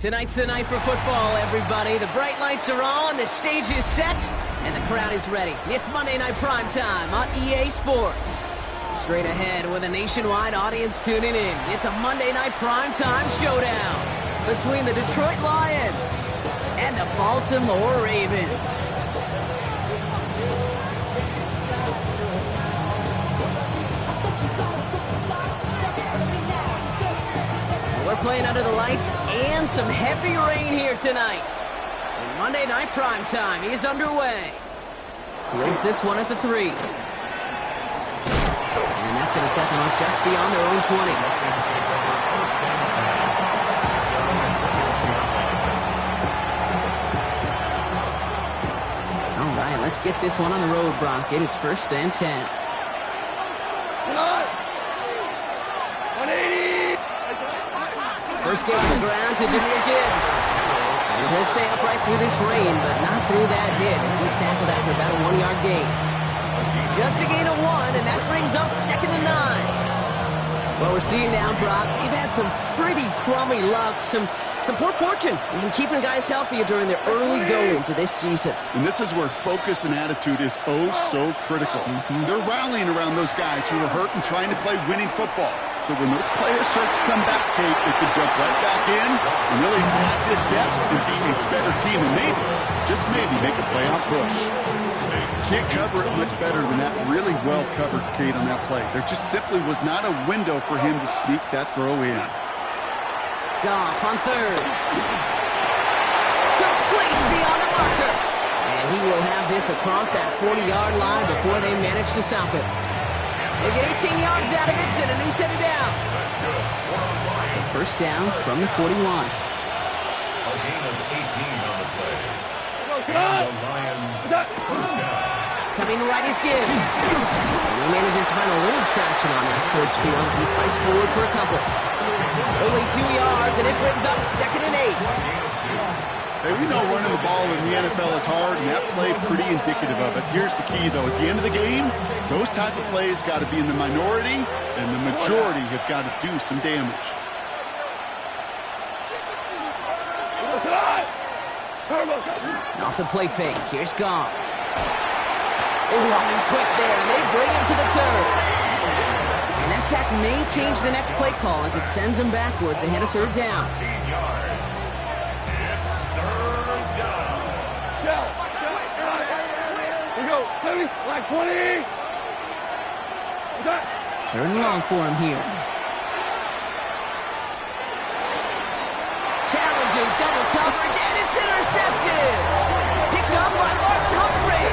Tonight's the night for football, everybody. The bright lights are on, the stage is set, and the crowd is ready. It's Monday Night Primetime on EA Sports. Straight ahead with a nationwide audience tuning in. It's a Monday Night Primetime showdown between the Detroit Lions and the Baltimore Ravens. We're playing under the lights and some heavy rain here tonight. And Monday Night Primetime is underway. Fields this one at the 3. And that's going to set them up just beyond their own 20. All right, let's get this one on the road, Brock. It is 1st and 10. 180. First game on the ground to Jahmyr Gibbs. And he'll stay upright through this rain, but not through that hit as he's tackled after about a 1-yard gain. Just a gain of 1, and that brings up 2nd and 9. What we're seeing now, Brock, we've had some pretty crummy luck, some poor fortune in keeping guys healthy during their early goings of this season. And this is where focus and attitude is oh so critical. They're rallying around those guys who are hurt and trying to play winning football. So when those players start to come back, Kate, they can jump right back in and really add this step to be a better team and maybe, just maybe, make a playoff push. Can't cover it much better than that. Really well covered, Kate, on that play. There just simply was not a window for him to sneak that throw in. Goff on 3rd. Complete beyond the marker. And he will have this across that 40-yard line before they manage to stop it. They get 18 yards out of it and a new set of downs. So 1st down from the 41. A gain of 18 on the play. And the Lions 1st down. Coming right is Gibbs. And he manages to find a little traction on that search field as he fights forward for a couple. Only 2 yards, and it brings up 2nd and 8. Hey, we know running the ball in the NFL is hard, and that play pretty indicative of it. Here's the key, though. At the end of the game, those type of plays got to be in the minority, and the majority have got to do some damage. Off the play fake, here's Goff. Running quick there, and they bring him to the turn. And that sack may change the next play call as it sends him backwards ahead of 3rd down. 18 yards. It's 3rd down. We go. 70, like 20. 3rd and long for him here. Challenges double coverage, and it's intercepted. Picked up by Marlon Humphrey.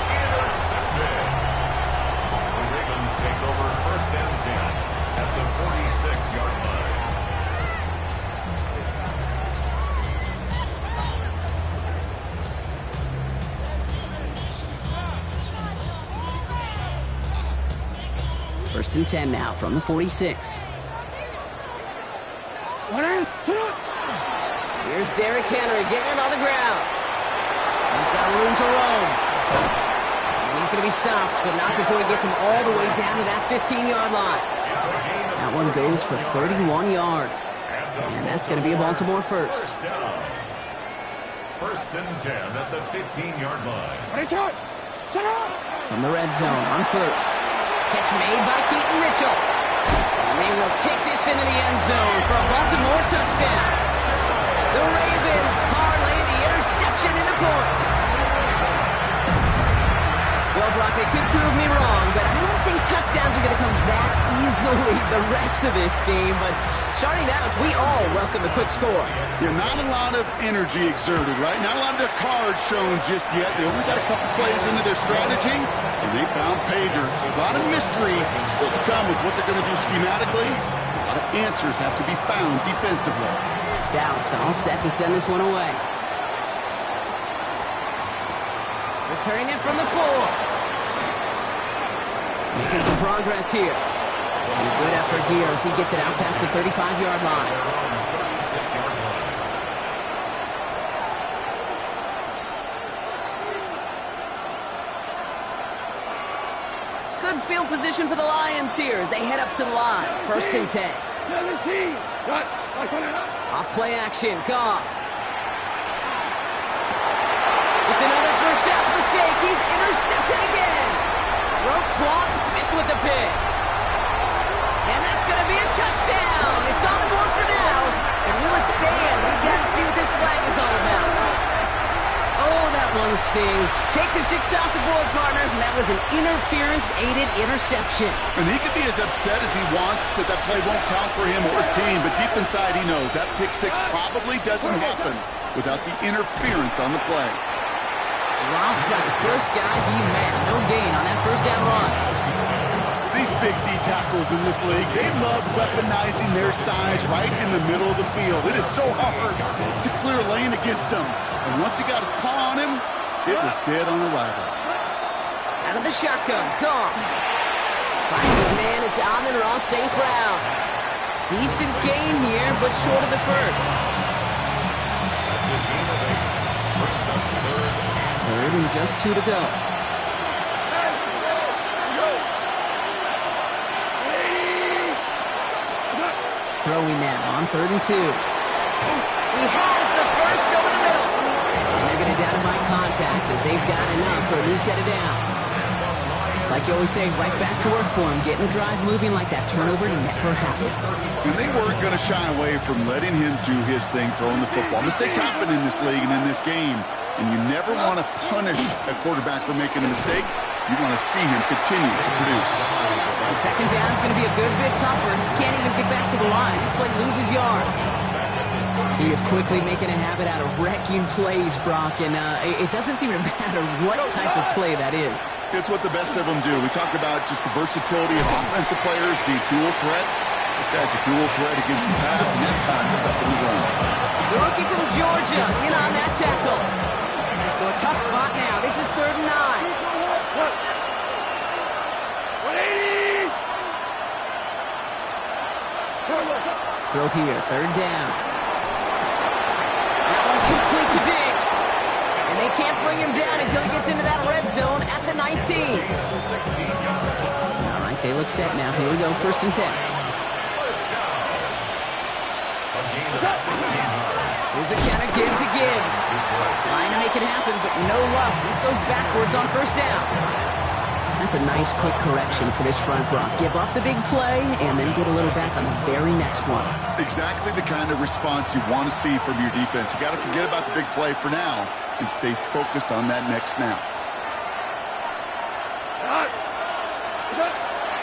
Intercepted. The Ravens take over 1st and 10 at the 46-yard line. First and 10 now from the 46. Here's Derrick Henry getting it on the ground. He's got room to roam. And he's going to be stopped, but not before he gets him all the way down to that 15-yard line. That one goes for 31 yards. And that's going to be a Baltimore first. 1st and 10 at the 15-yard line. From the red zone on 1st. Catch made by Keaton Mitchell. And they will take this into the end zone for a Baltimore touchdown. The Ravens parlay the interception into points. Well, Brock, they could prove me wrong, but I don't think touchdowns are going to come that easily the rest of this game. But starting out, we all welcome the quick score. Yeah, not a lot of energy exerted, right? Not a lot of their cards shown just yet. They only got a couple plays into their strategy, and they found pay dirt. So a lot of mystery still to come with what they're going to do schematically. A lot of answers have to be found defensively. Stout all set to send this one away. Returning it from the 4. Making some progress here. And a good effort here as he gets it out past the 35-yard line. Good field position for the Lions here as they head up to the line. 1st and 10. 17. Cut. Off play action, Goff. It's another first half mistake. He's intercepted again. Roquan Smith with the pick. And that's going to be a touchdown. It's on the board for now. And will it stand? We got to see what this flag is all about. Oh, that one stings. Take the 6 off the board, partner. And that was an interference-aided interception. And he could be as upset as he wants that that play won't count for him or his team, but deep inside he knows that pick 6 probably doesn't happen without the interference on the play. Dropped by the first guy he met. No gain on that first down run. These big D tackles in this league, they love weaponizing their size right in the middle of the field. It is so hard to clear lane against him. And once he got his paw on him, it was dead on arrival. Out of the shotgun, Goff. Finds his man, it's Amon-Ra St. Brown. Decent game here, but short of the first. That's a gain of 8. Brings up Third and just 2 to go. Throwing now on 3rd and 2. He has the first over the middle. And they're going to down him by contact as they've got enough for a new set of downs. It's like you always say, right back to work for him. Getting the drive moving like that turnover never happened. And they weren't going to shy away from letting him do his thing throwing the football. Mistakes happen in this league and in this game. And you never want to punish a quarterback for making a mistake. You want to see him continue to produce. And second down is going to be a good bit tougher. He can't even get back to the line. This play loses yards. He is quickly making a habit out of wrecking plays, Brock, and it doesn't seem to matter what type of play that is. It's what the best of them do. We talk about just the versatility of offensive players, the dual threats. This guy's a dual threat against the pass, and at times stuff in the run. The rookie from Georgia in on that tackle. So a tough spot now. This is 3rd and 9. 180! Throw here, 3rd down. That one complete to Diggs. And they can't bring him down until he gets into that red zone at the 19. All right, they look set now. Here we go, 1st and 10. Here's a counter, Gibbs to Gibbs. Trying to make it happen, but no luck. This goes backwards on 1st down. That's a nice quick correction for this front, Brock. Give up the big play and then get a little back on the very next one. Exactly the kind of response you want to see from your defense. You got to forget about the big play for now and stay focused on that next snap.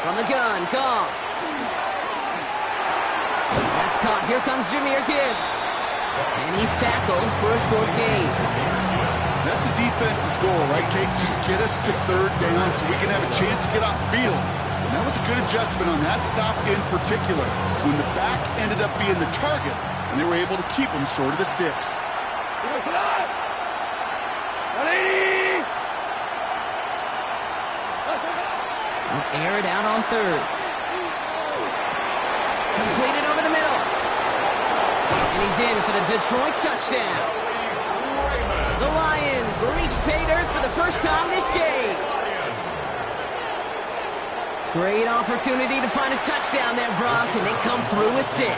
From the gun, Goff. That's caught. Here comes Jahmyr Gibbs. And he's tackled for a short gain. That's a defense's goal, right, Kate? Just get us to 3rd down so we can have a chance to get off the field. And that was a good adjustment on that stop in particular, when the back ended up being the target, and they were able to keep him short of the sticks. 180! Air it out on 3rd. Completed over the middle. And he's in for the Detroit touchdown. The Lions reach pay dirt for the first time this game. Great opportunity to find a touchdown there, Brock, and they come through with 6.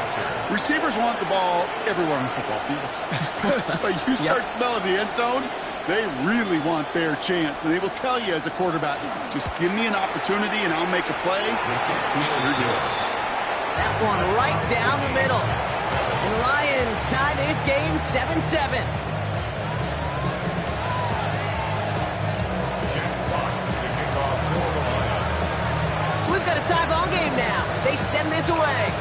Receivers want the ball everywhere on the football field. But you start smelling the end zone, they really want their chance. And they will tell you as a quarterback, just give me an opportunity and I'll make a play. You sure do. That one right down the middle. And Lions tie this game 7-7. We've got a tie ball game now as they send this away.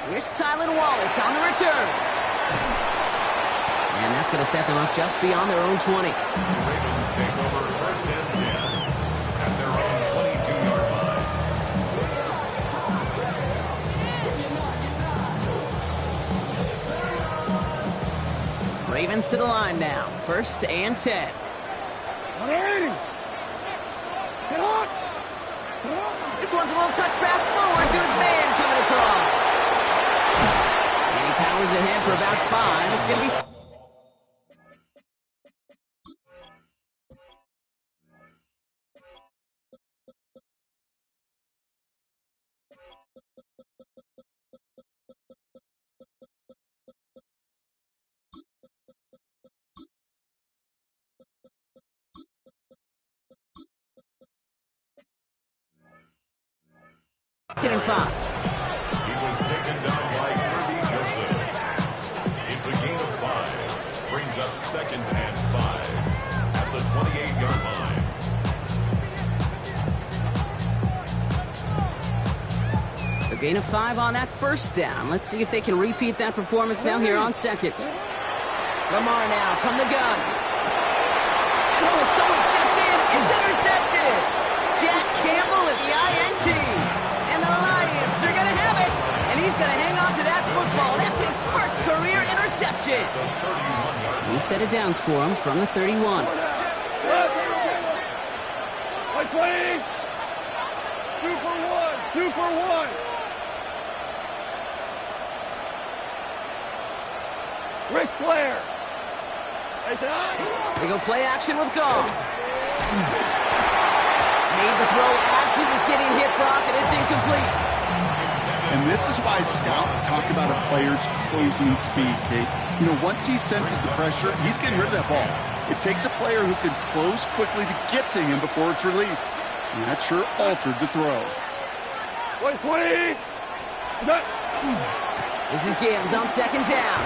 Here's Tylan Wallace on the return. And that's going to set them up just beyond their own 20. The Ravens take over 1st and 10 at their own 22-yard line. Ravens to the line now. 1st and 10. 180! Sit up! This one's a little touch pass forward to his man coming across. And he powers ahead for about 5. It's going to be... He was taken down by Kirby Joseph. It's a gain of 5. Brings up 2nd and 5 at the 28-yard line. So gain of 5 on that first down. Let's see if they can repeat that performance now here on 2nd. Lamar now from the gun. Oh, someone stepped in. It's intercepted. Jack Campbell at the INT. And the Lions are going to have it. And he's going to hang on to that football. That's his first career interception. New set of downs for him from the 31. 20. 2 for 1. 2 for 1. Ric Flair. They go play action with Goff. Made the throw as he was getting hit, Brock, and it's incomplete. And this is why scouts talk about a player's closing speed, Kate. You know, once he senses the pressure, he's getting rid of that ball. It takes a player who can close quickly to get to him before it's released. And that sure altered the throw. 20. This is Gibbs on 2nd down.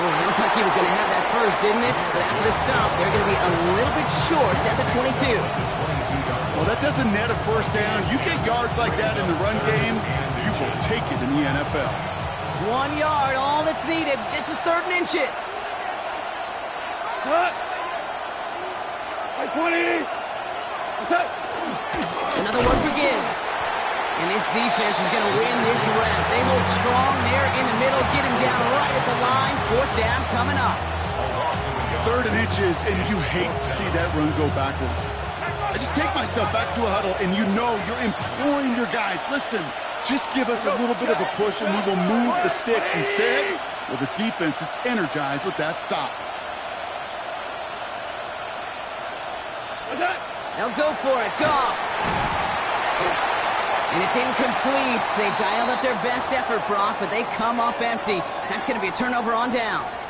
Oh, it looked like he was going to have that first, didn't it? But after the stop, they're going to be a little bit short at the 22. Well, that doesn't net a first down. You get yards like that in the run game, you will take it in the NFL. 1 yard, all that's needed. This is 3rd and inches. Cut. 20. Set. Another one for Gibbs. And this defense is going to win this rep. They hold strong there in the middle, get him down right at the line. 4th down coming up. 3rd and inches, and you hate to see that run go backwards. I just take myself back to a huddle, and you know you're imploring your guys, listen, just give us a little bit of a push, and we will move the sticks. Instead, well, the defense is energized with that stop. They'll go for it. Goff. And it's incomplete. They dialed up their best effort, Brock, but they come up empty. That's going to be a turnover on downs.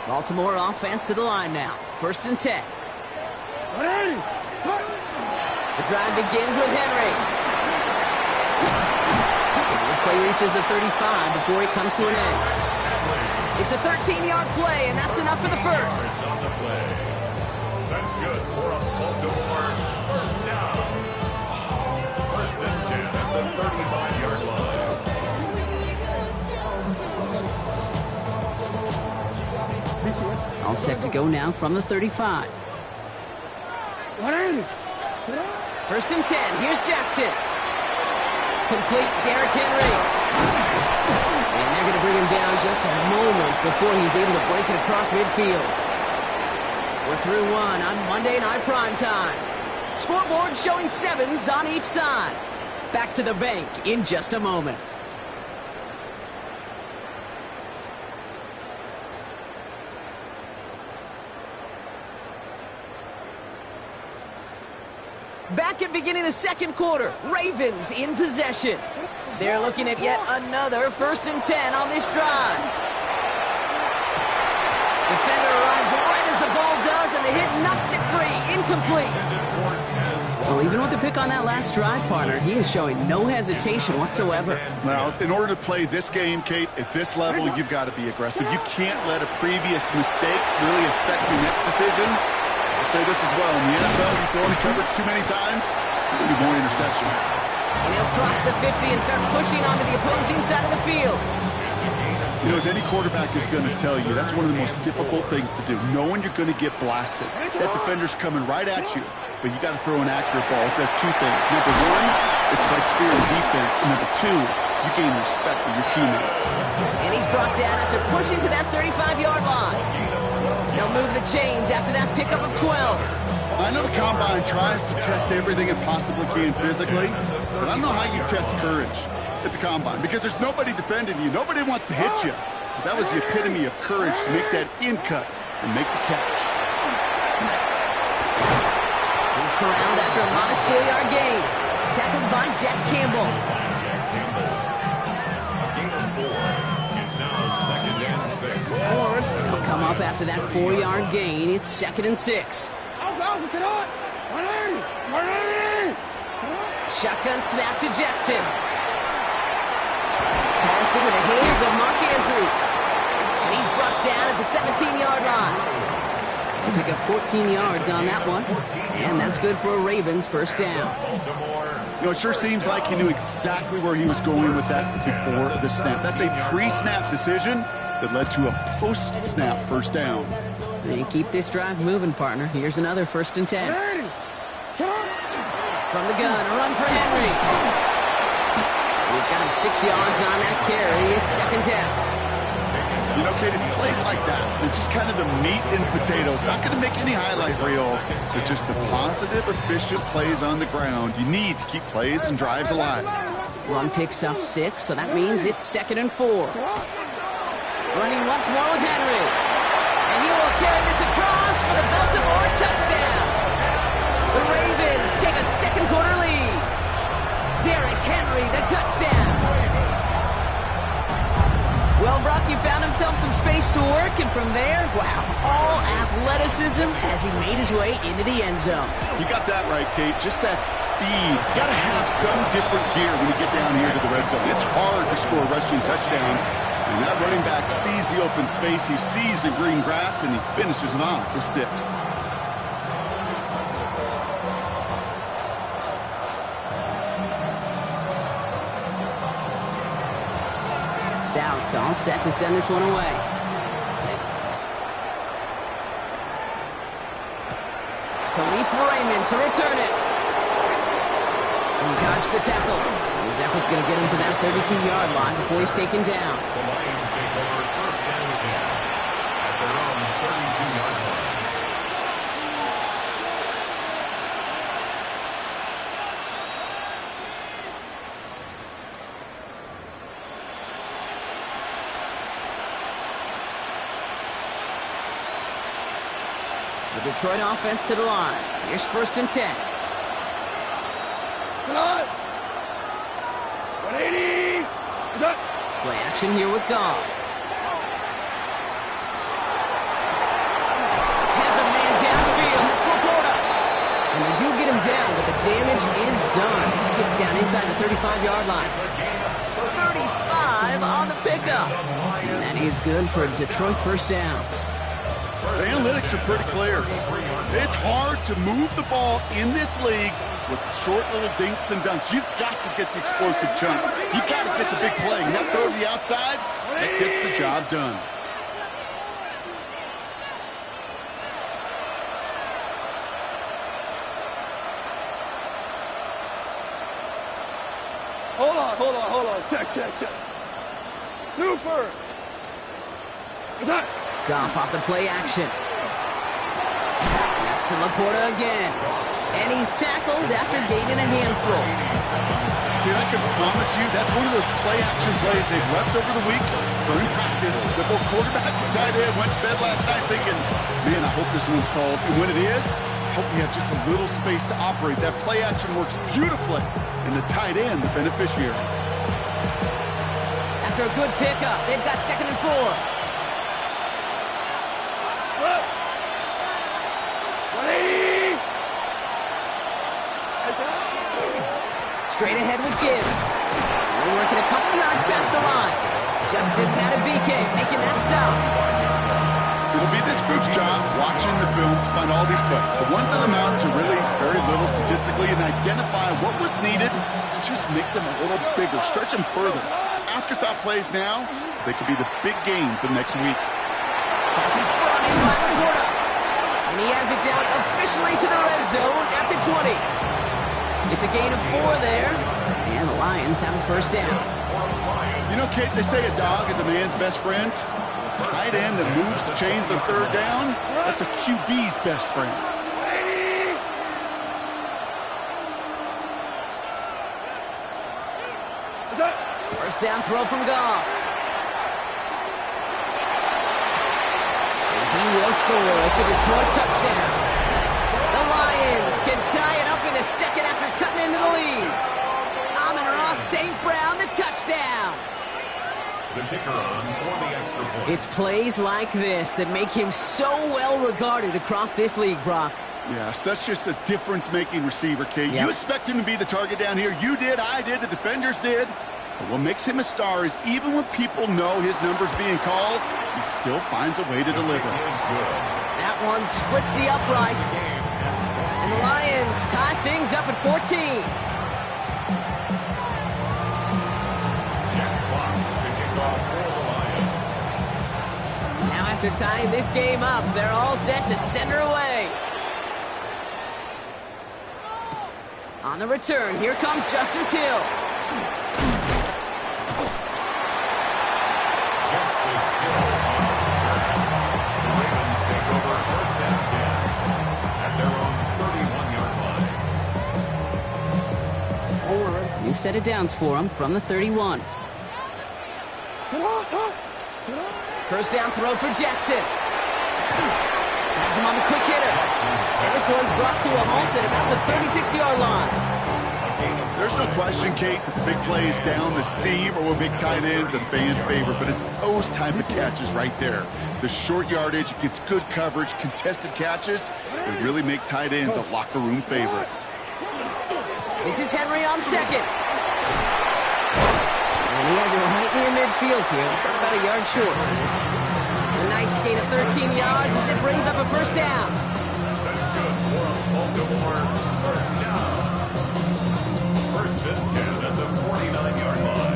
Baltimore offense to the line now. 1st and 10. The drive begins with Henry. This play reaches the 35 before it comes to an end. It's a 13-yard play, and that's enough for the first. That's good for a Baltimore first down. 1st and 10 at the 35-yard line. All set to go now from the 35. 1st and 10. Here's Jackson. Complete. Derrick Henry. And they're going to bring him down just a moment before he's able to break it across midfield. We're through 1 on Monday Night Primetime. Scoreboard showing 7s on each side. Back to the bank in just a moment. Back at beginning of the 2nd quarter, Ravens in possession. They're looking at yet another 1st and 10 on this drive. Defender arrives right as the ball does, and the hit knocks it free. Incomplete. Well, even with the pick on that last drive, partner, he is showing no hesitation whatsoever. Now, in order to play this game, Kate, at this level, you've got to be aggressive. You can't let a previous mistake really affect your next decision. I'll say this as well. In the NFL, you throw in coverage too many times, there'll be more interceptions. And he'll cross the 50 and start pushing onto the opposing side of the field. You know, as any quarterback is going to tell you, that's one of the most difficult things to do, knowing you're going to get blasted. That defender's coming right at you, but you got to throw an accurate ball. It does 2 things. Number 1, it strikes fear in defense, and number 2, you gain respect of your teammates. And he's brought down after pushing to that 35-yard line. They'll move the chains after that pickup of 12. I know the Combine tries to test everything it possibly can physically, but I don't know how you test courage at the Combine, because there's nobody defending you. Nobody wants to hit you. But that was the epitome of courage to make that in cut and make the catch. He's corralled after a modest 4-yard gain. Tackled by Jack Campbell. Gain of 4. It's now 2nd and 6. They'll come up after that 4-yard gain. It's 2nd and 6. Shotgun snap to Jackson. Pass into the hands of Mark Andrews. And he's brought down at the 17-yard line. They pick up 14 yards on that one. And that's good for a Ravens first down. You know, it sure seems like he knew exactly where he was going with that before the snap. That's a pre-snap decision that led to a post-snap first down. They keep this drive moving, partner. Here's another 1st and 10. From the gun, a run for Henry. He's got him 6 yards on that carry. It's 2nd down. You know, Kate, it's plays like that. It's just kind of the meat and potatoes. Not going to make any highlight reel, but just the positive, efficient plays on the ground. You need to keep plays and drives alive. Run picks up 6, so that means it's 2nd and 4. Running once more with Henry. And he will carry this across for the Baltimore touchdown. The Ravens take a second-quarter lead. Derrick Henry, the touchdown. Well, Brock, you found himself some space to work, and from there, wow, all athleticism as he made his way into the end zone. You got that right, Kate. Just that speed. You got to have some different gear when you get down here to the red zone. It's hard to score rushing touchdowns, and that running back sees the open space, he sees the green grass, and he finishes it off with 6. Stout all set to send this one away. Khalif Raymond to return it. He dodged the tackle. His effort's going to get him to that 32-yard line before he's taken down. The Lions take over 1st and 10 at their own 32-yard line. The Detroit offense to the line. Here's 1st and 10. Cut! 180! Cut! Play action here with Goff. Has a man downfield. It's Laporta. And they do get him down, but the damage is done. He skids down inside the 35-yard line. 35 on the pickup. And that is good for a Detroit first down. The analytics are pretty clear. It's hard to move the ball in this league with short little dinks and dunks. You've got to get the explosive chunk. You've got to get the big play. And that throw to the outside, that gets the job done. Hold on. Check. Super! Attack! Goff off the play action. That's to Laporta again. And he's tackled after gaining a handful. Dude, I can promise you that's one of those play-action plays they've left over the week during practice. The both quarterback and tight end went to bed last night thinking, man, I hope this one's called. And when it is, I hope you have just a little space to operate. That play-action works beautifully, and the tight end, the beneficiary. After a good pickup, they've got 2nd and 4. Straight ahead with Gibbs. They're working a couple yards past the line. Justin Matabike making that stop. It'll be this group's job watching the film to find all these plays. The ones that amount to really very little statistically and identify what was needed to just make them a little bigger, stretch them further. Afterthought plays now, they could be the big gains of next week. Pass is brought in by Laporta. And he has it down officially to the red zone at the 20. It's a gain of 4 there, and the Lions have a first down. You know, Kate, they say a dog is a man's best friend. A tight end that moves the chains on 3rd down, that's a QB's best friend. First down throw from Goff. And he will score. It's a Detroit touchdown. The Lions can tie it up in the second after cutting into the lead. Amon-Ra St. Brown, the touchdown. The kicker on for the extra point. It's plays like this that make him so well regarded across this league, Brock. Yeah, such just a difference-making receiver, Kate. Yep. You expect him to be the target down here. You did, I did, the defenders did. But what makes him a star is even when people know his number's being called, he still finds a way to deliver. That one splits the uprights. And the Lions tie things up at 14. Jack Fox to kick off for the Lions. Now after tying this game up, they're all set to send her away. On the return, here comes Justice Hill. Justice Hill on the return. The Ravens take over first and 10 at their own 31-yard line. New set of downs for him from the 31. First down throw for Jackson. Has him on the quick hitter. And this one's brought to a halt at about the 36-yard line. There's no question, Kate, the big plays down the seam or will make tight ends a fan favorite, but it's those type of catches right there. The short yardage, gets good coverage, contested catches, they really make tight ends a locker room favorite. This is Henry on second. And he has it right near midfield here. Looks like about a yard short. A nice gain of 13 yards as it brings up a first down. That's good for Baltimore. First down. First and 10 at the 49-yard line.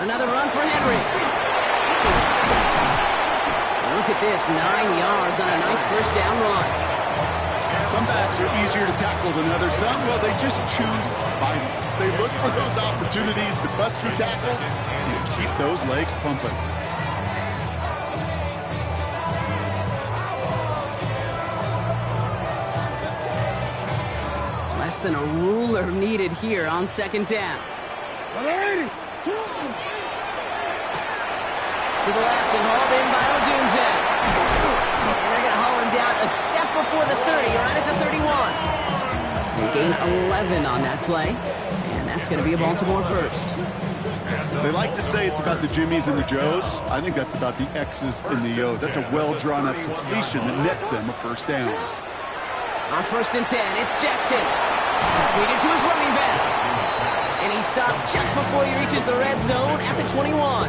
Another run for Henry. And look at this, 9 yards on a nice first down run. Some backs are easier to tackle than others. Some, well, they just choose violence. They look for those opportunities to bust through tackles and keep those legs pumping. Less than a ruler needed here on second down. To the left and hauled in by Odunze. And they're going to haul him down a step before the 30, right at the 31. They gain 11 on that play, and that's going to be a Baltimore first. They like to say it's about the Jimmies and the Joes. I think that's about the X's and the O's. That's a well-drawn-up completion that nets them a first down. On first and 10, it's Jackson. Completed to his running back. And he stopped just before he reaches the red zone at the 21.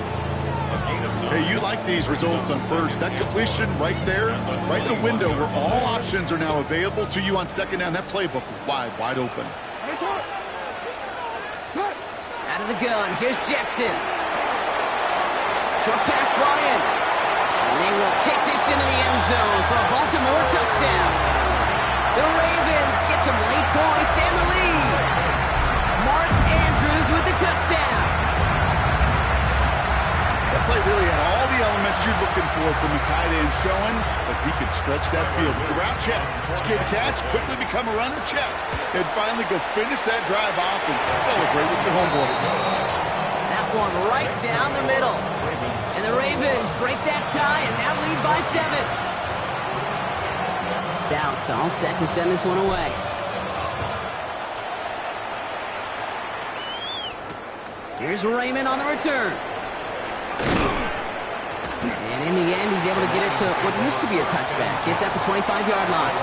Hey, you like these results on first. That completion right there, right in the window where all options are now available to you on second down. That playbook wide open. Out of the gun, here's Jackson. Short pass brought in. And they will take this into the end zone for a Baltimore touchdown. The Ravens get some late points and the lead. Mark Andrews with the touchdown. That play really had all the elements you're looking for from a tight end showing, but he can stretch that field with the route check. Secure the catch, quickly become a runner check, and finally go finish that drive off and celebrate with your homeboys. That one right down the middle. And the Ravens break that tie and now lead by 7. Stout all set to send this one away. Here's Raymond on the return. And in the end, he's able to get it to what used to be a touchback. It's at the 25-yard line.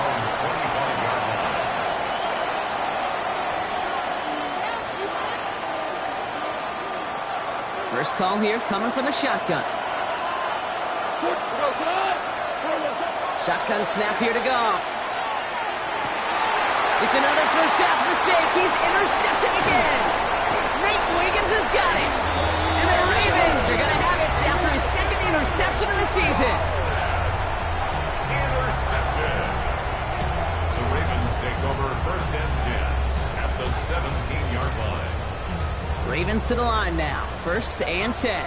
First call here coming from the shotgun. Shotgun snap here to Goff. It's another first half mistake. He's intercepted again. Nate Wiggins has got it. And the Ravens are going to have it after his second interception of the season. Intercepted. The Ravens take over first and 10 at the 17-yard line. Ravens to the line now. First and 10.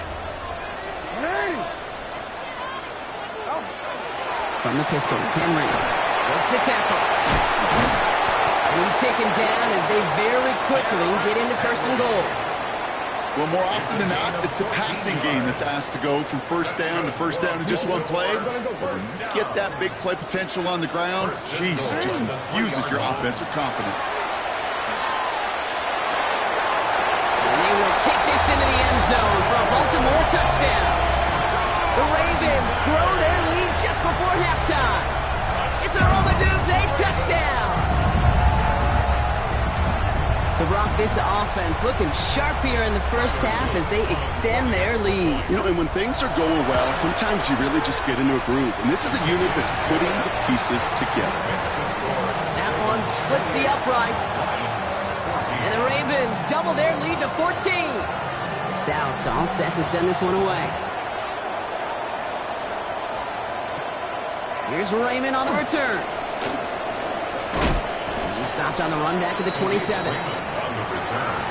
From the pistol, Henry breaks the tackle. And he's taken down as they very quickly get into first and goal. Well, more often than not, it's the passing game that's asked to go from first down in just one play. Get that big play potential on the ground. Jeez, it just infuses your offense with confidence. And they will take this into the end zone for a Baltimore touchdown. The Ravens grow their lead just before halftime. It's a Romadudes, a touchdown. So, Brock, this offense looking sharp here in the first half as they extend their lead. You know, and when things are going well, sometimes you really just get into a groove. And this is a unit that's putting the pieces together. That one splits the uprights. And the Ravens double their lead to 14. Stout all set to send this one away. Here's Raymond on the return. He's stopped on the run back at the 27. Return.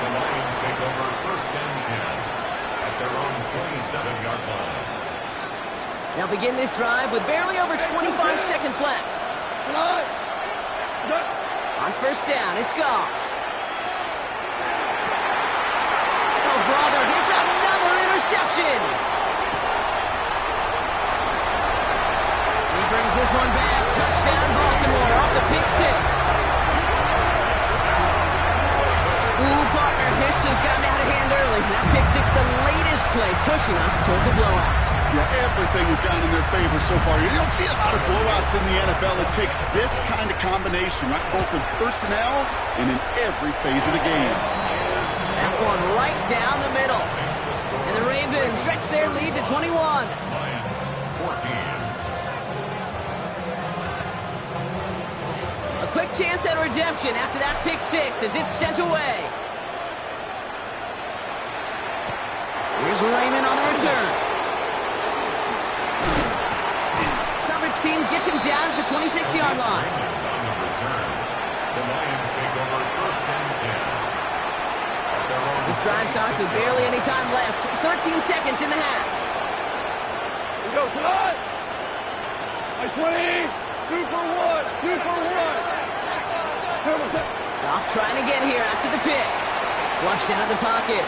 The Lions take over first and 10 at their own 27-yard line. They'll begin this drive with barely over 25 seconds left. On first down, it's Goff. Oh, brother, it's another interception. He brings this one back. Touchdown, Baltimore, off the pick six. Ooh, partner, Hiss has gotten out of hand early. That pick six, the latest play, pushing us towards a blowout. Yeah, everything has gone in their favor so far. You don't see a lot of blowouts in the NFL. It takes this kind of combination, right? Both in personnel and in every phase of the game. That one right down the middle. And the Ravens stretch their lead to 21. Lions 14. A quick chance at redemption after that pick six as it's sent away. Here's Raymond on the return. Coverage team gets him down to the 26-yard line. On the return, the Lions take over first and 10. This drive starts with barely any time left. 13 seconds in the half. We go tonight. By 20. 2 for 1. 2 for 1. Goff trying again here after the pick. Flushed out of the pocket.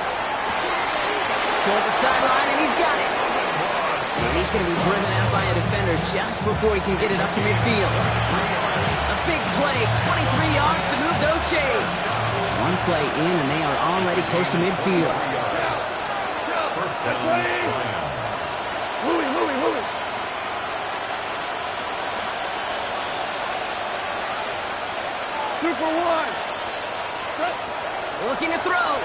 Toward the sideline, and he's got it. And he's going to be driven out by a defender just before he can get it up to midfield. A big play, 23 yards to move those chains. One play in, and they are already close to midfield. First down, Lions. Louie. 2 for 1. Looking to throw.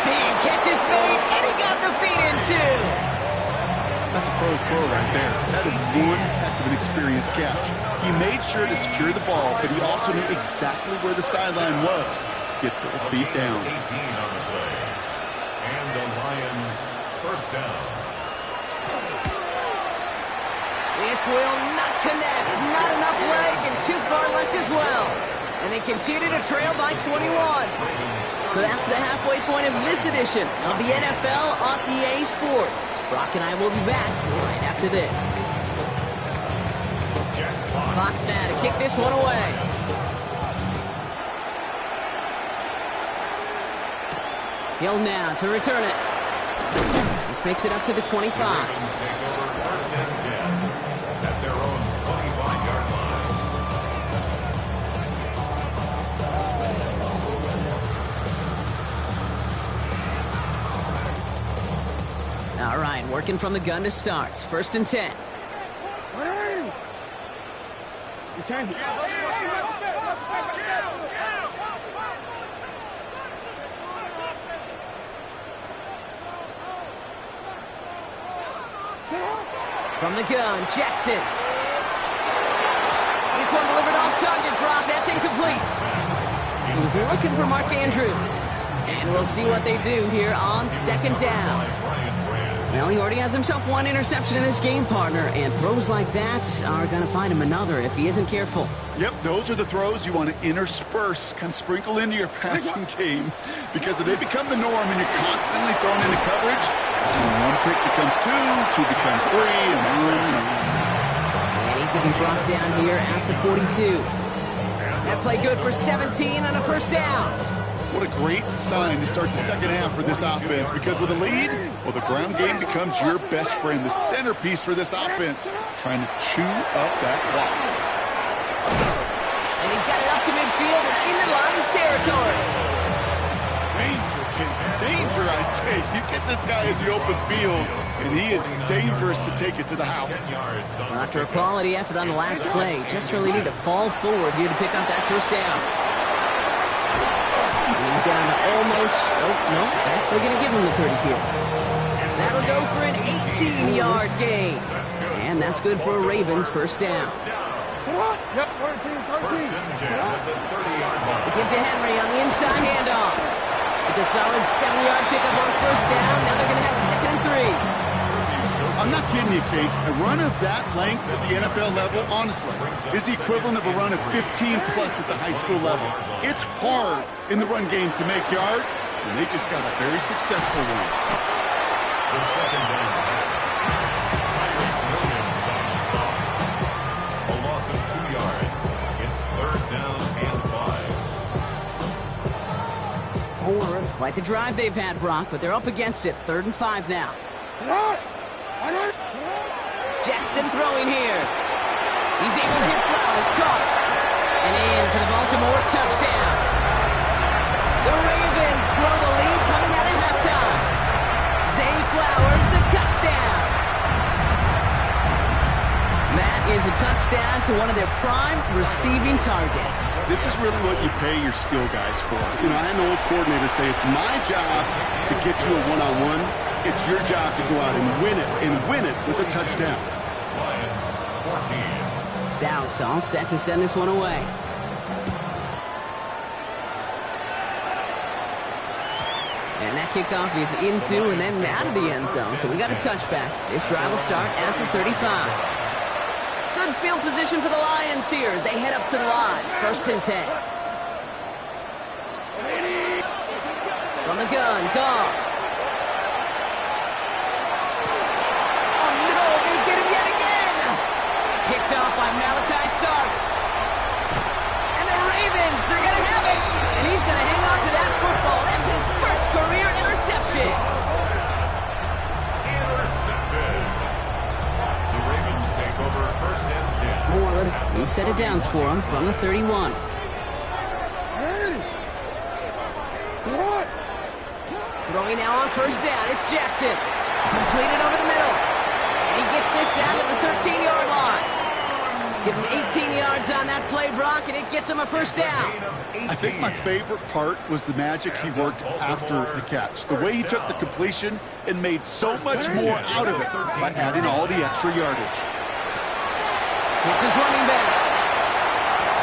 Big catch is made, and he got the feet in too. That's a pro's pro right there. That is one heck of an experienced catch. He made sure to secure the ball, but he also knew exactly where the sideline was to get those feet down. 18 on the play. And the Lions first down. This will not connect. Not enough leg and too far left as well. And they continue to trail by 21. So that's the halfway point of this edition of the NFL on EA Sports. Brock and I will be back right after this. Fox now to kick this one away. Hill now to return it. This makes it up to the 25. Ravens take over first and 10 at their own 25-yard line. All right, working from the gun to start. First and 10. From the gun, Jackson. This one delivered off target, Brock. That's incomplete. He was looking for Mark Andrews. And we'll see what they do here on second down. Brian Branch. Well, he already has himself one interception in this game, partner, and throws like that are going to find him another if he isn't careful. Yep, those are the throws you want to intersperse, kind of sprinkle into your passing game, because if they become the norm and you're constantly thrown into coverage, one pick becomes two becomes three, and on. And he's going to be brought down here at the 42. That play good for 17 on a first down. What a great sign to start the second half for this offense, because with a lead, well, the ground game becomes your best friend, the centerpiece for this offense, trying to chew up that clock. And he's got it up to midfield and into Lions territory. Danger, kid. Danger, I say. You get this guy as the open field, and he is dangerous to take it to the house. After a quality effort on the last play, just really need to fall forward here to pick up that first down. And he's down to almost, no, actually going to give him the 30 here. That'll go for an 18-yard gain. And that's good for a Ravens first down. Yep, 13. Give to Henry on the inside handoff. It's a solid 7-yard pickup on first down. Now they're going to have 2nd and 3. I'm not kidding you, Kate. A run of that length at the NFL level, honestly, is the equivalent of a run of 15-plus at the high school level. It's hard in the run game to make yards, and they just got a very successful one. The second down. Tyreek Williams on the stop. A loss of 2 yards. It's 3rd down and 5. Quite the drive they've had, Brock, but they're up against it. 3rd and 5 now. Jackson throwing here. He's able to hit Flowers, caught. And in for the Baltimore touchdown. The Ravens grow the lead coming out of halftime. Zay Flowers, the touchdown. That is a touchdown to one of their prime receiving targets. This is really what you pay your skill guys for. You know, I had an old coordinator say, it's my job to get you a one-on-one. It's your job to go out and win it with a touchdown. Lions 14. Stout all set to send this one away. And that kickoff is into and then out of the end zone. So we got a touchback. This drive will start after 35. Good field position for the Lions here as they head up to the line. 1st and 10. From the gun, Goff. Oh no, they get him yet again. Picked off by Malachi Starks. And the Ravens are going to have it. And he's going to hang on to that football. That's his first career interception. Intercepted. The Ravens take over 1st and 10. New set of downs for him from the 31. Throwing now on 1st down. It's Jackson. Completed over the middle. And he gets this down to the 13-yard line. Give him 18 yards on that play, Brock, and it gets him a 1st down. I think my favorite part was the magic he worked after the catch. The way he took the completion and made so much more out of it by adding all the extra yardage. It's his running back.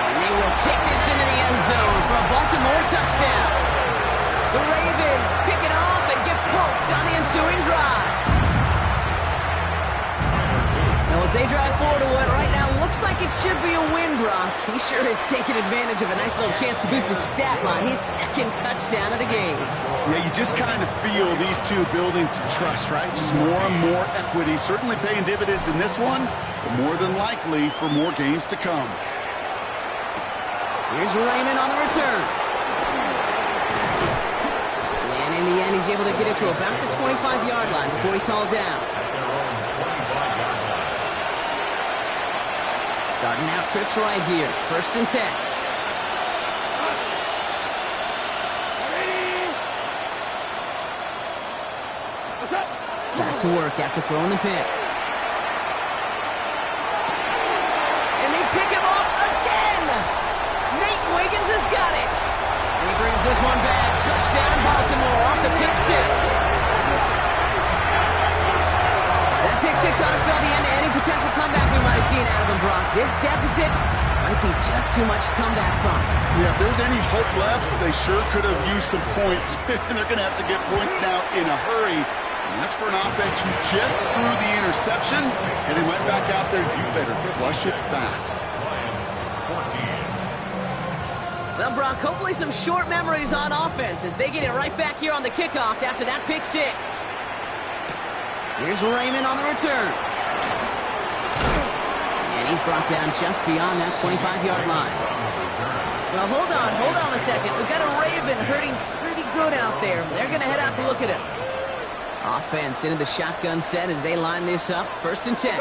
And they will take this into the end zone for a Baltimore touchdown. The Ravens pick it off and get points on the ensuing drive. Now as they drive forward to what right now looks like it should be a win, Brock. He sure has taken advantage of a nice little chance to boost his stat line. His 2nd touchdown of the game. Yeah, you just kind of feel these two building some trust, right? Just more and more equity. Certainly paying dividends in this one, but more than likely for more games to come. Here's Raymond on the return. And in the end, he's able to get it to about the 25-yard line before he's hauled down. Starting out trips right here. 1st and 10. Back to work after throwing the pick. And they pick him off again. Nate Wiggins has got it. And he brings this one back. Touchdown Baltimore off the pick 6. That pick 6 ought to spell the end to any potential comeback we might have seen out of him, Brock. This deficit might be just too much to come back from. Yeah, if there's any hope left, they sure could have used some points. And they're going to have to get points now in a hurry. That's for an offense who just threw the interception, and he went back out there. You better flush it fast. Well, Brock, hopefully some short memories on offense as they get it right back here on the kickoff after that pick six. Here's Raymond on the return. And he's brought down just beyond that 25-yard line. Well, hold on a second. We've got a Raven hurting pretty good out there. They're going to head out to look at him. Offense into the shotgun set as they line this up. 1st and 10.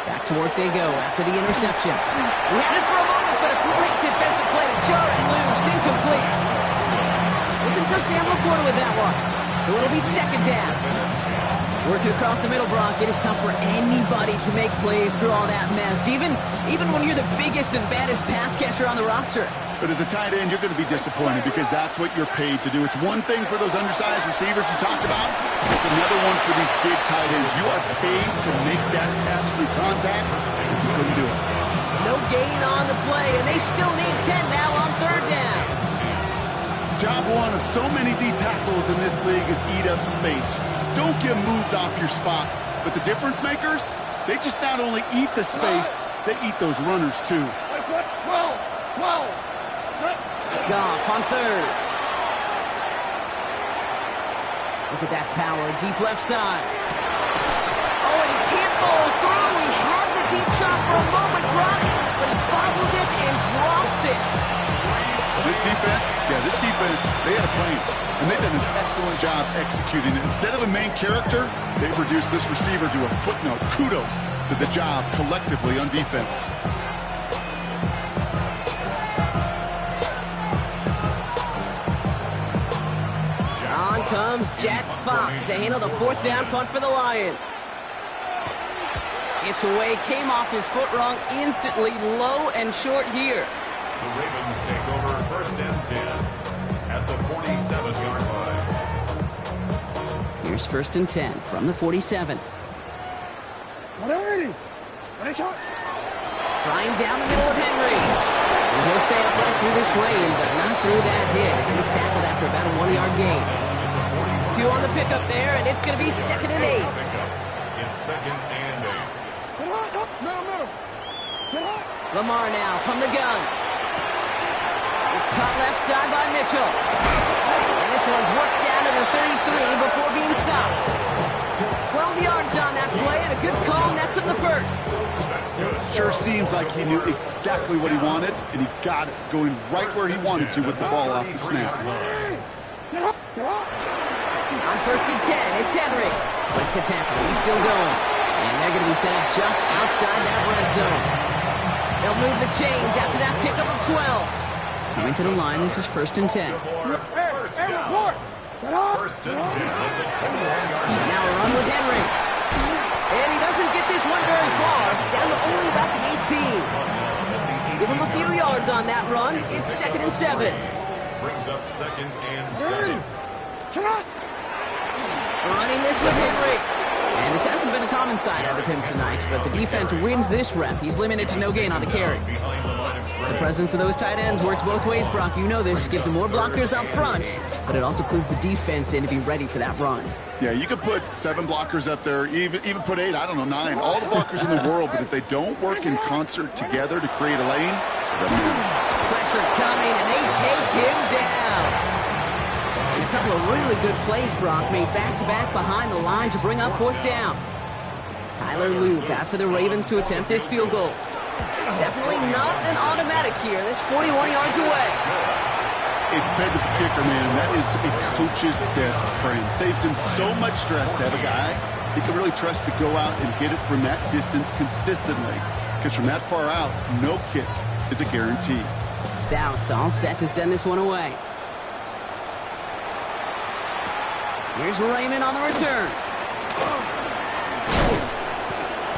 Back to work they go after the interception. We had it for a moment, but a great defensive play to jar it loose. Incomplete. Looking for Sam Laporta with that one. So it'll be 2nd down. Working across the middle, Brock. It is tough for anybody to make plays through all that mess, even when you're the biggest and baddest pass catcher on the roster. But as a tight end, you're going to be disappointed because that's what you're paid to do. It's one thing for those undersized receivers you talked about. It's another one for these big tight ends. You are paid to make that catch through contact, and you couldn't do it. No gain on the play, and they still need 10 now on 3rd down. Job one of so many D tackles in this league is eat up space. Don't get moved off your spot. But the difference makers, they just not only eat the space, they eat those runners too. Goff on 3rd. Look at that power, deep left side. Oh, and he can't follow through. He had the deep shot for a moment, Brock, but he bobbled it and drops it. This defense, they had a plan, and they've done an excellent job executing it. Instead of a main character, they've reduced this receiver to a footnote. Kudos to the job collectively on defense. On comes Jack Fox to handle the 4th down punt for the Lions. It's away, came off his foot wrong instantly, low and short here. The Ravens take over 1st and 10 at the 47-yard line. Here's 1st and 10 from the 47. Trying Trying down the middle of Henry. And he'll stay upright through this rain, but not through that hit as he's tackled after about a 1-yard gain. 2 on the pickup there, and it's going to be 2nd and 8. It's 2nd and 8. Lamar now from the gun. It's caught left side by Mitchell. And this one's worked down to the 33 before being stopped. 12 yards on that play and a good call, nets him the 1st. Sure seems like he knew exactly what he wanted, and he got it going right where he wanted to with the ball off the snap. On 1st and 10, it's Henry. Breaks a tackle, he's still going. And they're going to be set up just outside that red zone. They'll move the chains after that pickup of 12. Coming to the line, this is 1st and 10. First and 10 at the 21-yard line. Now a run with Henry. And he doesn't get this one very far, down to only about the 18. Give him a few yards on that run. It's 2nd and 7. Brings up 2nd and 7. Running this with Henry. And this hasn't been a common side out of him tonight, but the defense wins this rep. He's limited to no gain on the carry. The presence of those tight ends works both ways, Brock. You know this. Gives them more blockers up front, but it also clues the defense in to be ready for that run. Yeah, you could put 7 blockers up there, even put 8, I don't know, 9, all the blockers in the world, but if they don't work in concert together to create a lane, it doesn't matter. Pressure coming, and they take him down. And a couple of really good plays, Brock, made back-to-back behind the line to bring up 4th down. Tyler Luke after the Ravens to attempt this field goal. Definitely not an automatic here. This 41 yards away. A dependable kicker, man. That is a coach's best friend. Saves him so much stress to have a guy he can really trust to go out and hit it from that distance consistently. Because from that far out, no kick is a guarantee. Stout all set to send this one away. Here's Raymond on the return.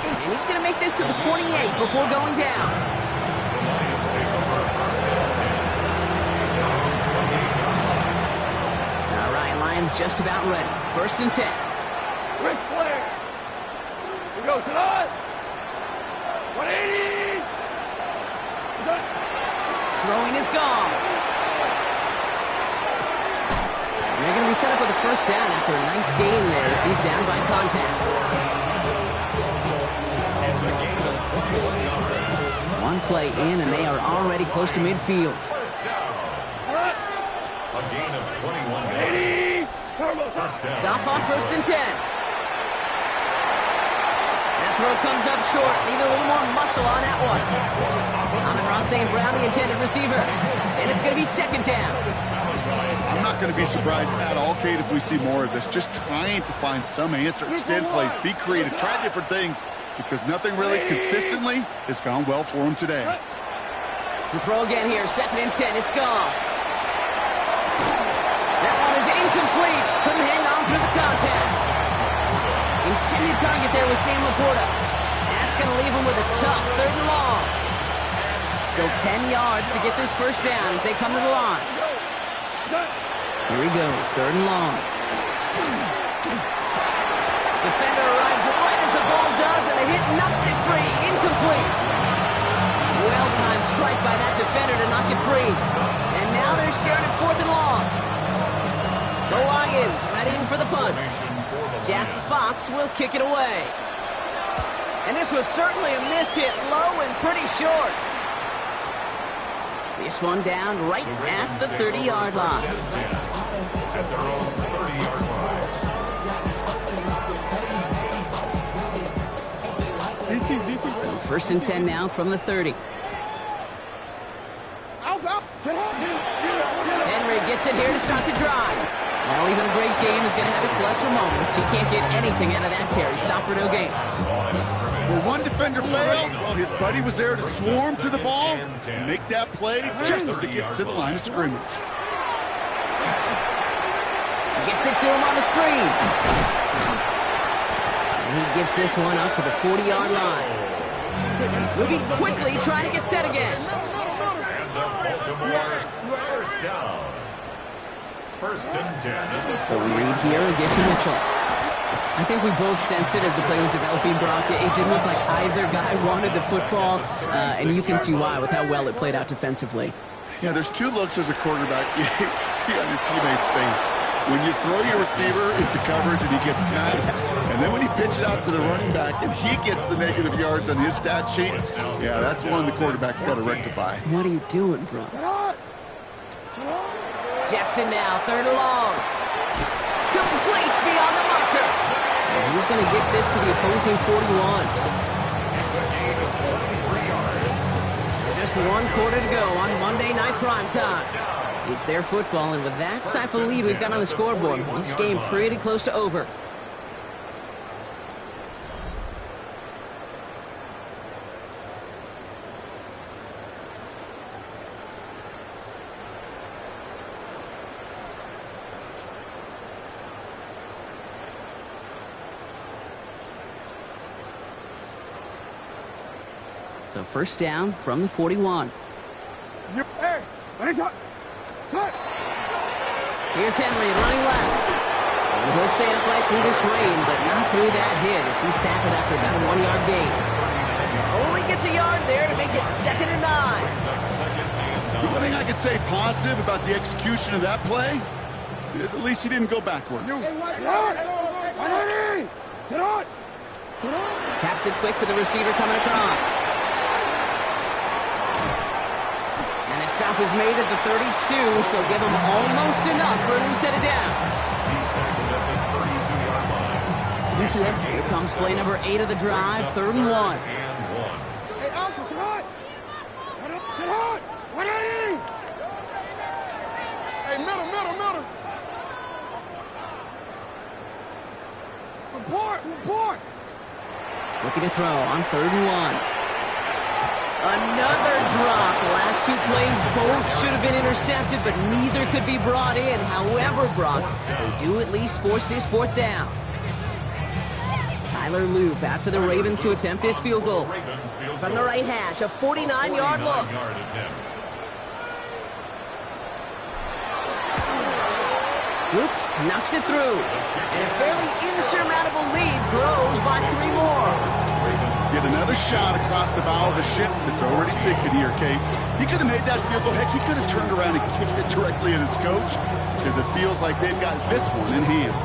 And he's going to make this to the 28 before going down. The Lions take over 1st and 10. All right, Lions just about ready. 1st and 10. Quick play. We go to the 180. Throwing is gone. And they're going to be set up with a first down after a nice gain there as he's down by contact. It's a gain of 21 yards. One play in, and they are already close to midfield. First down. A gain of 21 yards. First down. Stop on 1st and 10. That throw comes up short. Need a little more muscle on that one. Amon-Ra St. Brown, the intended receiver. And it's going to be 2nd down. I'm not going to be surprised at all, Kate, if we see more of this. Just trying to find some answer. Extend plays, be creative, try different things, because nothing really consistently has gone well for him today. To throw again here, 2nd and 10. It's gone. That one is incomplete. Couldn't hang on through the contest. Intended target there was Sam Laporta. That's going to leave him with a tough 3rd and long. Still 10 yards to get this first down as they come to the line. Here he goes, 3rd and long. Defender arrives right as the ball does, and the hit knocks it free. Incomplete. Well-timed strike by that defender to knock it free. And now they're staring at 4th and long. The Lions right in for the punt. Jack Fox will kick it away. And this was certainly a miss hit, low and pretty short. This one down right at the 30-yard line. At their own 30-yard line. So 1st and 10 now from the 30. Henry gets it here to start the drive. Well, even a great game is going to have its lesser moments. He can't get anything out of that carry. Stop for no gain. Well, one defender failed. Well, his buddy was there to swarm to the ball and make that play just as it gets to the line of scrimmage. Gets it to him on the screen. And he gets this one up to the 40-yard line. Moving quickly, trying to get set again. And the Baltimore first down. 1st and 10. So we read here and get to Mitchell. I think we both sensed it as the play was developing, Brock. It didn't look like either guy wanted the football, and you can see why with how well it played out defensively. Yeah, there's 2 looks as a quarterback you hate to see on your teammate's face. When you throw your receiver into coverage and he gets snapped, and then when you pitch it out to the running back and he gets the negative yards on his stat sheet, yeah, that's one the quarterback's got to rectify. What are you doing, bro? Jackson now, 3rd and long. Complete beyond the marker. And he's going to get this to the opposing 41. It's a gain of 23 yards. So just 1 quarter to go on Monday Night Primetime. It's their football, and with that type of lead we've got on the scoreboard, this game pretty close to over. So 1st down from the 41. Here's Henry running left. And he'll stay upright through this rain, but not through that hit as he's tackled after about a 1-yard gain. Only gets a yard there to make it 2nd and 9. The one thing I could say positive about the execution of that play is at least he didn't go backwards. Taps it quick to the receiver coming across. And a stop is made at the 32, so give him almost enough for a new set of downs. Here comes play number 8 of the drive, 3rd and 1. Hey, Alpha, sit hot! Hey, middle! Report! Looking to throw on 3rd and 1. Another drop. The last 2 plays both should have been intercepted, but neither could be brought in. However, Brock, they do at least force this 4th down. Tyler Loop after the Ravens to attempt this field goal. From the right hash, a 49-yard look. Oops, knocks it through. And a fairly insurmountable lead grows by 3 more. Get another shot across the bow of the ship that's already sinking here, Kate. He could have made that field goal. Heck, he could have turned around and kicked it directly at his coach, because it feels like they've got this one in hand.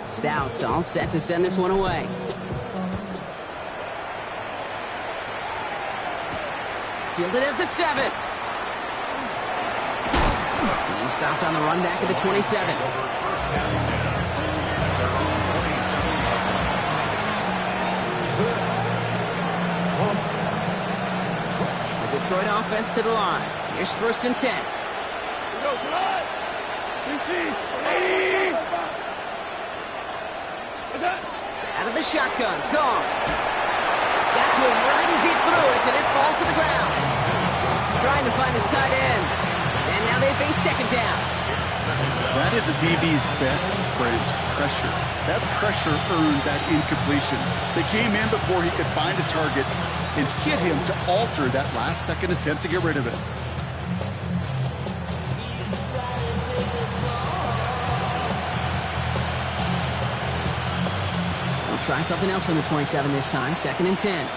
Stout all set to send this one away. Fielded at the 7. He stopped on the run back at the 27. The Detroit offense to the line. Here's 1st and 10. Out of the shotgun, Kong. Got to him right as he threw it, and it falls to the ground. Trying to find his tight end. And now they face 2nd down. That is a DB's best friend, pressure. That pressure earned that incompletion. They came in before he could find a target and hit him to alter that last-second attempt to get rid of it. We'll try something else from the 27 this time. 2nd and 10.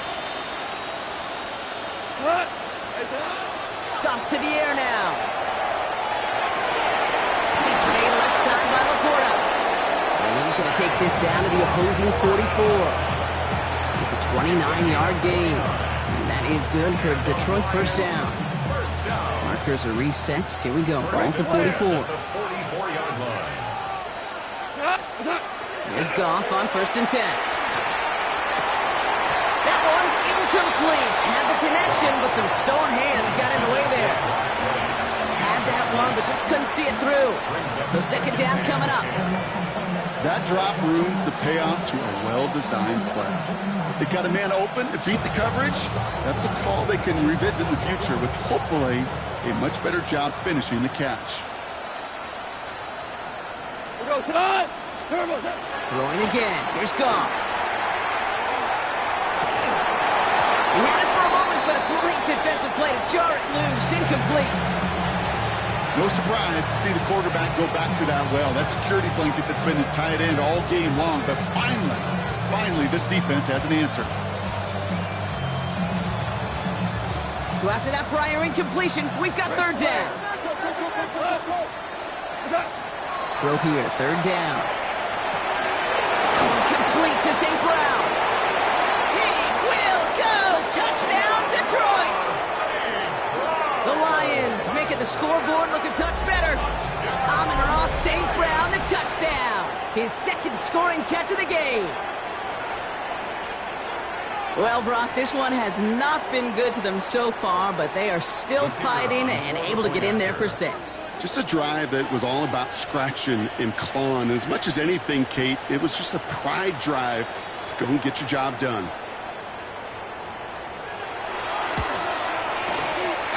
Off to the air now. Pitch made left side by Laporta. And he's going to take this down to the opposing 44. It's a 29-yard gain. And that is good for Detroit 1st down. Markers are reset. Here we go. Ball at the 44. Here's Goff on 1st and 10. That one's incomplete. Had the connection, but some stone hands got in the way there. Had that one, but just couldn't see it through. So 2nd down coming up. That drop ruins the payoff to a well-designed play. They got a man open to beat the coverage. That's a call they can revisit in the future with hopefully a much better job finishing the catch. Throwing again. Here's Goff. He had it for a moment, but a great defensive play to jar it loose. Incomplete. No surprise to see the quarterback go back to that well. That security blanket that's been his tight end all game long. But finally, this defense has an answer. So after that prior incompletion, we've got 3rd down. Throw here, 3rd down. Complete to St. Brown. He will go! Touchdown, Detroit! The Lions making the scoreboard look a touch better. Amon-Ra St. Brown, the touchdown. His 2nd scoring catch of the game. Well, Brock, this one has not been good to them so far, but they are still fighting and able to get in there for 6. Just a drive that was all about scratching and clawing. As much as anything, Kate, it was just a pride drive to go and get your job done.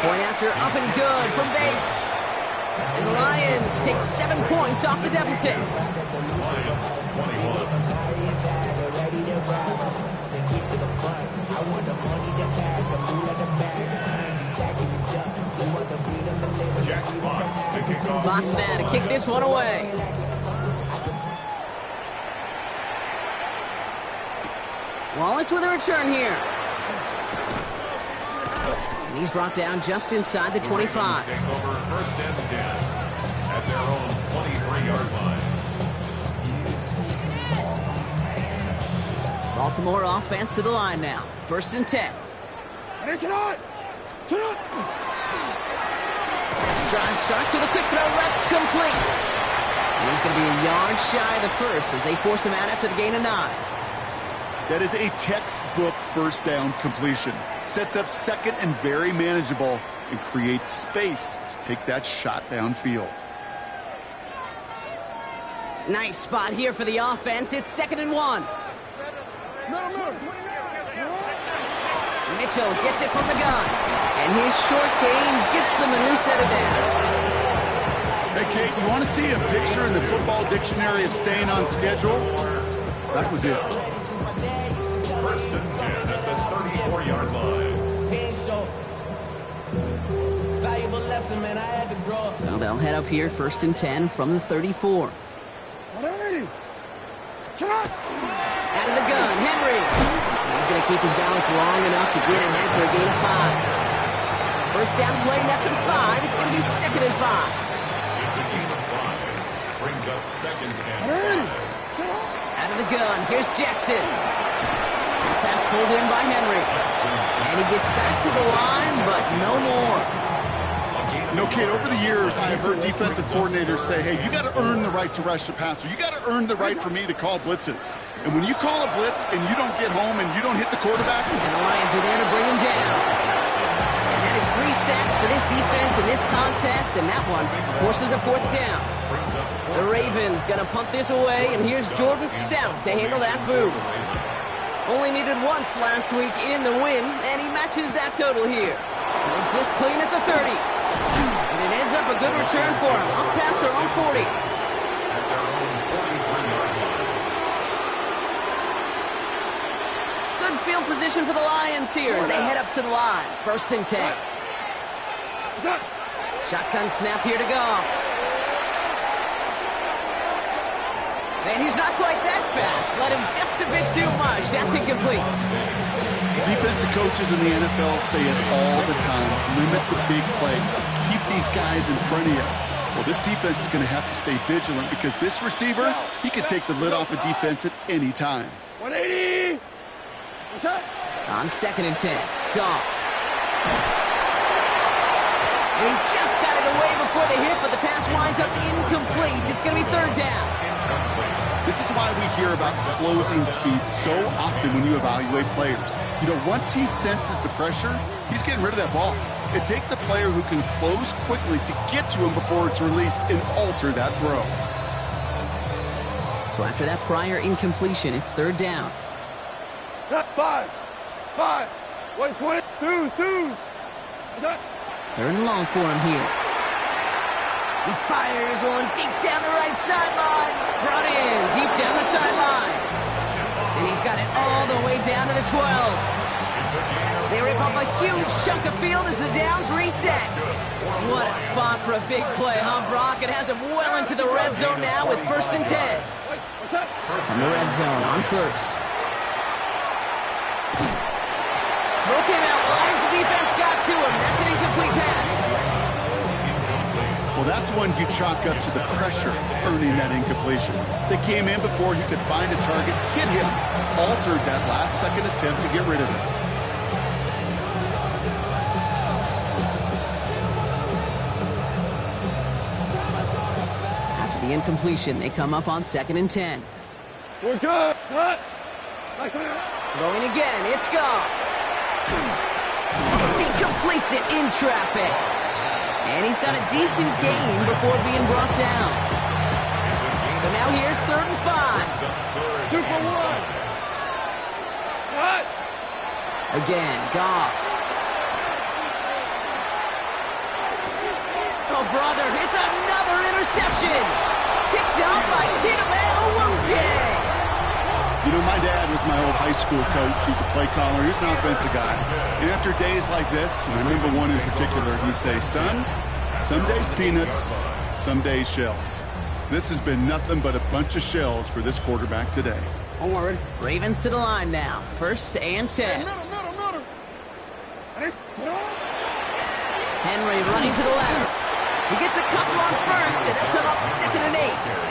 Point after up and good from Bates. And the Lions take 7 points off the deficit. Lions 21. Jack Fox to kick off. Fox now to kick this one away. Wallace with a return here. And he's brought down just inside the 25. Take over 1st and 10 at their own 23-yard line. Baltimore offense to the line now. 1st and 10. Drive start to the quick throw left, complete. And he's going to be a yard shy of the 1st as they force him out after the gain of 9. That is a textbook 1st down completion. Sets up 2nd and very manageable and creates space to take that shot downfield. Nice spot here for the offense. It's 2nd and 1. Mitchell gets it from the gun. And his short game gets them a new set of downs. Hey, Kate, you want to see a picture in the football dictionary of staying on schedule? That was it. First and 10 at the 34-yard line. He ain't show valuable lesson, man. I had to grow up. So they'll head up here, first and 10 from the 34. Out of the gun, Henry. He's going to keep his balance long enough to get ahead for a gain of 5. First down play, that's at 5. It's going to be second and 5. It's a gain of 5. Brings up second and 5. Out of the gun, here's Jackson. Pass pulled in by Henry. And he gets back to the line, but no more. You know, Kate, over the years, I've heard defensive coordinators say, hey, you got to earn the right to rush the passer. You got to earn the right for me to call blitzes. And when you call a blitz and you don't get home and you don't hit the quarterback. And the Lions are there to bring him down. And that is 3 sacks for this defense in this contest, and that one forces a 4th down. The Ravens going to punt this away, and here's Jordan Stout to handle that boot. Only needed once last week in the win, and he matches that total here. It's this clean at the 30. And it ends up a good return for him, up past their own 40. Good field position for the Lions here as they head up to the line. First and 10. Shotgun snap here to go. And he's not quite that fast. Let him just a bit too much. That's incomplete. Defensive coaches in the NFL say it all the time. Limit the big play. Keep these guys in front of you. Well, this defense is going to have to stay vigilant because this receiver, he can take the lid off a defense at any time. 180. On second and 10. Goff. And he just got it away before the hit, but the pass winds up incomplete. It's going to be third down. This is why we hear about closing speed so often when you evaluate players. You know, once he senses the pressure, he's getting rid of that ball. It takes a player who can close quickly to get to him before it's released and alter that throw. So after that prior incompletion, it's third down. 5. 120. 2. Third and long for him here. He fires one deep down the right sideline. Brought in deep down the sideline. And he's got it all the way down to the 12. They rip off a huge chunk of field as the downs reset. What a spot for a big play, huh, Brock? It has him well into the red zone now with first and 10. From the red zone on first. Throw came out wide as the defense got to him. That's an incomplete pass. Well, that's one you chalk up to the pressure earning that incompletion. They came in before he could find a target, hit him, altered that last-second attempt to get rid of it. After the incompletion, they come up on second and 10. We're good. Cut. Throwing again, it's Goff. He completes it in traffic. And he's got a decent gain before being brought down. So now here's third and 5. 2 for 1. Cut. Again, Goff. Oh, brother, it's another interception. Picked up by Chidobe Awuzie. You know, my dad was my old high school coach. He's a play caller. He's an offensive guy. And after days like this, and I remember one in particular, he'd say, son, some days peanuts, some days shells. This has been nothing but a bunch of shells for this quarterback today. Don't worry. Ravens to the line now. First and 10. Henry running to the left. He gets a couple on first, and they'll come up second and 8.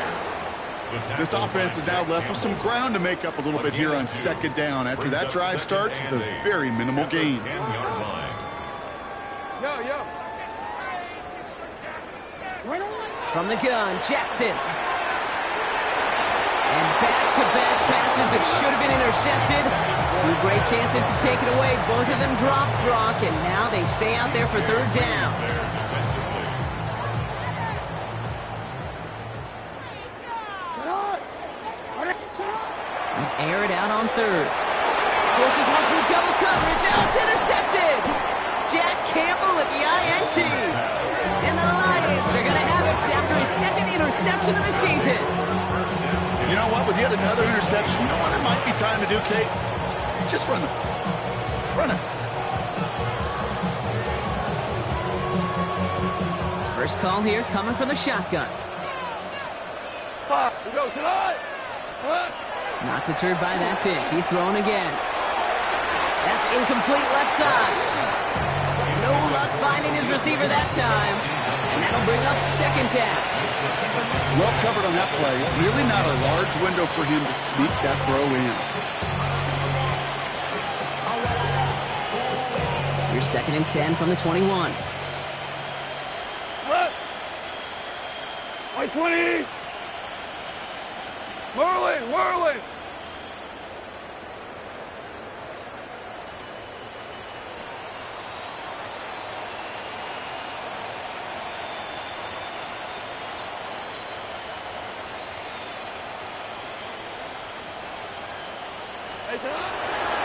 This offense is now left with some ground to make up a little bit here on second down after that drive starts with a very minimal gain. Yo. From the gun, Jackson. And back-to-back passes that should have been intercepted. 2 great chances to take it away. Both of them dropped, Brock, and now they stay out there for third down. Air it out on third. Forces one through double coverage. Oh, it's intercepted. Jack Campbell at the INT. And the Lions are going to have it after his second interception of the season. You know what? With yet another interception, you know what it might be time to do, Kate? Just run the ball. Run it. First call here coming from the shotgun. We go tonight. Not deterred by that pick. He's throwing again. That's incomplete left side. No luck finding his receiver that time. And that'll bring up second down. Well covered on that play. Really not a large window for him to sneak that throw in. Here's 2nd and 10 from the 21. White 20. Whirling.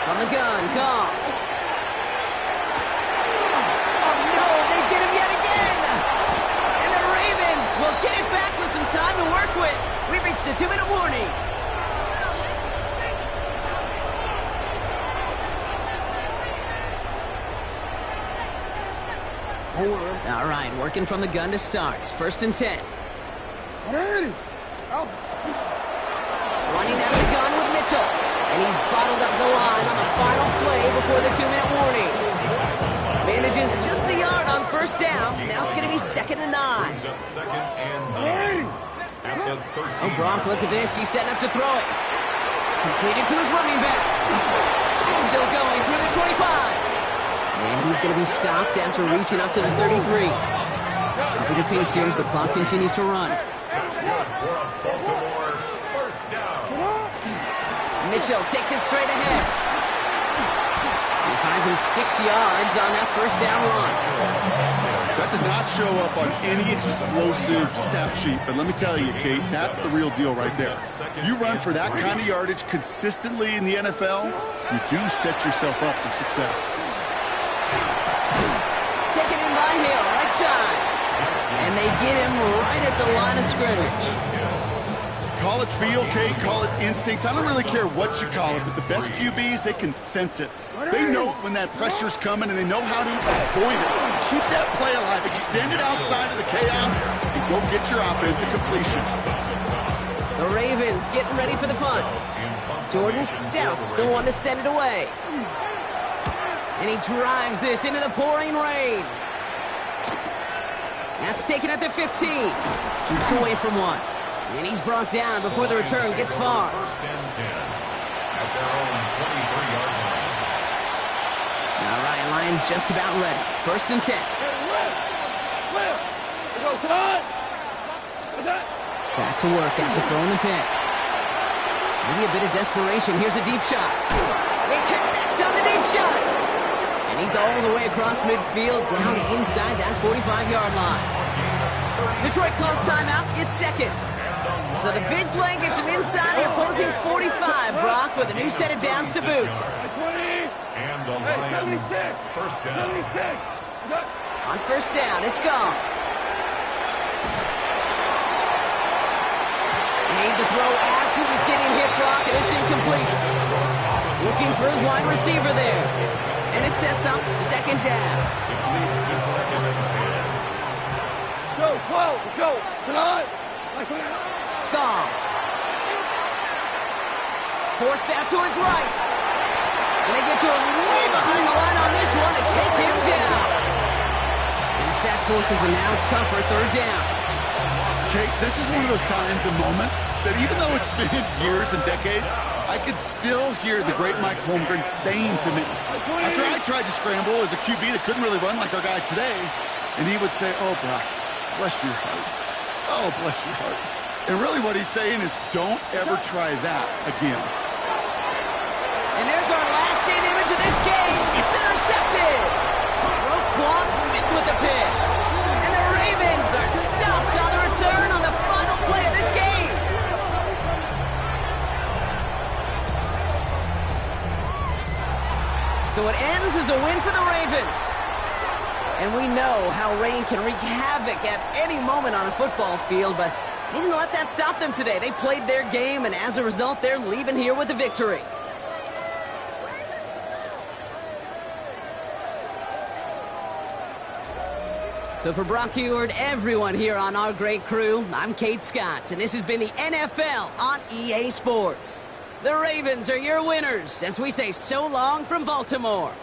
From the gun, call. Oh no, they get him yet again! And the Ravens will get it back with some time to work with. We've reached the 2-minute warning. All right, working from the gun to start. 1st and 10. Ready. Running out of the gun with Mitchell. And he's bottled up the line on the final play before the 2-minute warning. Manages just a yard on 1st down. Now it's going to be 2nd and 9. Second and 9. At the 13. Oh, Brock, look at this. He's setting up to throw it. Completed to his running back. Still going through the 25. And he's going to be stopped after reaching up to the 33. Keeping the pace here as the clock continues to run. That's good for a Baltimore first down. Mitchell takes it straight ahead. He finds him 6 yards on that 1st down run. That does not show up on any explosive stat sheet, but let me tell you, Kate, that's the real deal right there. You run for that kind of yardage consistently in the NFL, you do set yourself up for success. Taken in by Hill, right side. And they get him right at the line of scrimmage. Call it feel, Kate, call it instincts. I don't really care what you call it, but the best QBs, they can sense it. They know when that pressure's coming, and they know how to avoid it. Keep that play alive. Extend it outside of the chaos, and go get your offense a completion. The Ravens getting ready for the punt. Jordan Stout's the one to send it away. And he drives this into the pouring rain. That's taken at the 15. Keeps away from one. And he's brought down before the return gets far. 1st and 10. At their own 23-yard line. All right, Lions just about ready. 1st and 10. Lift. We go tonight. Back to work after throwing the pick. Maybe a bit of desperation. Here's a deep shot. They connect on the deep shot. And he's all the way across midfield down inside that 45-yard line. Detroit calls timeout. It's 2nd. So the big play gets him inside the opposing 45, Brock, with a new set of downs to boot. And the Lions first down. On 1st down, it's gone. Made the throw as he was getting hit, Brock, and it's incomplete. Looking for his wide receiver there. And it sets up 2nd down. It leads to 2nd and 10. Go. Tonight. Gone. Forced out to his right. And they get to him way behind the line on this one to take him down. And the sack forces a now tougher 3rd down. Kate, this is one of those times and moments that even though it's been years and decades, I could still hear the great Mike Holmgren saying to me, after I tried to scramble as a QB that couldn't really run like our guy today, and he would say, "Oh, Brock, bless your heart. Oh, bless your heart." And really what he's saying is, don't ever try that again. And there's our last-in image of this game. It's intercepted. Roquan Smith with the pick. And the Ravens are stopped on the return on the final play of this game. So it ends as a win for the Ravens. And we know how rain can wreak havoc at any moment on a football field, but they didn't let that stop them today. They played their game, and as a result, they're leaving here with a victory. So for Brock Heward, everyone here on our great crew, I'm Kate Scott, and this has been the NFL on EA Sports. The Ravens are your winners as we say so long from Baltimore.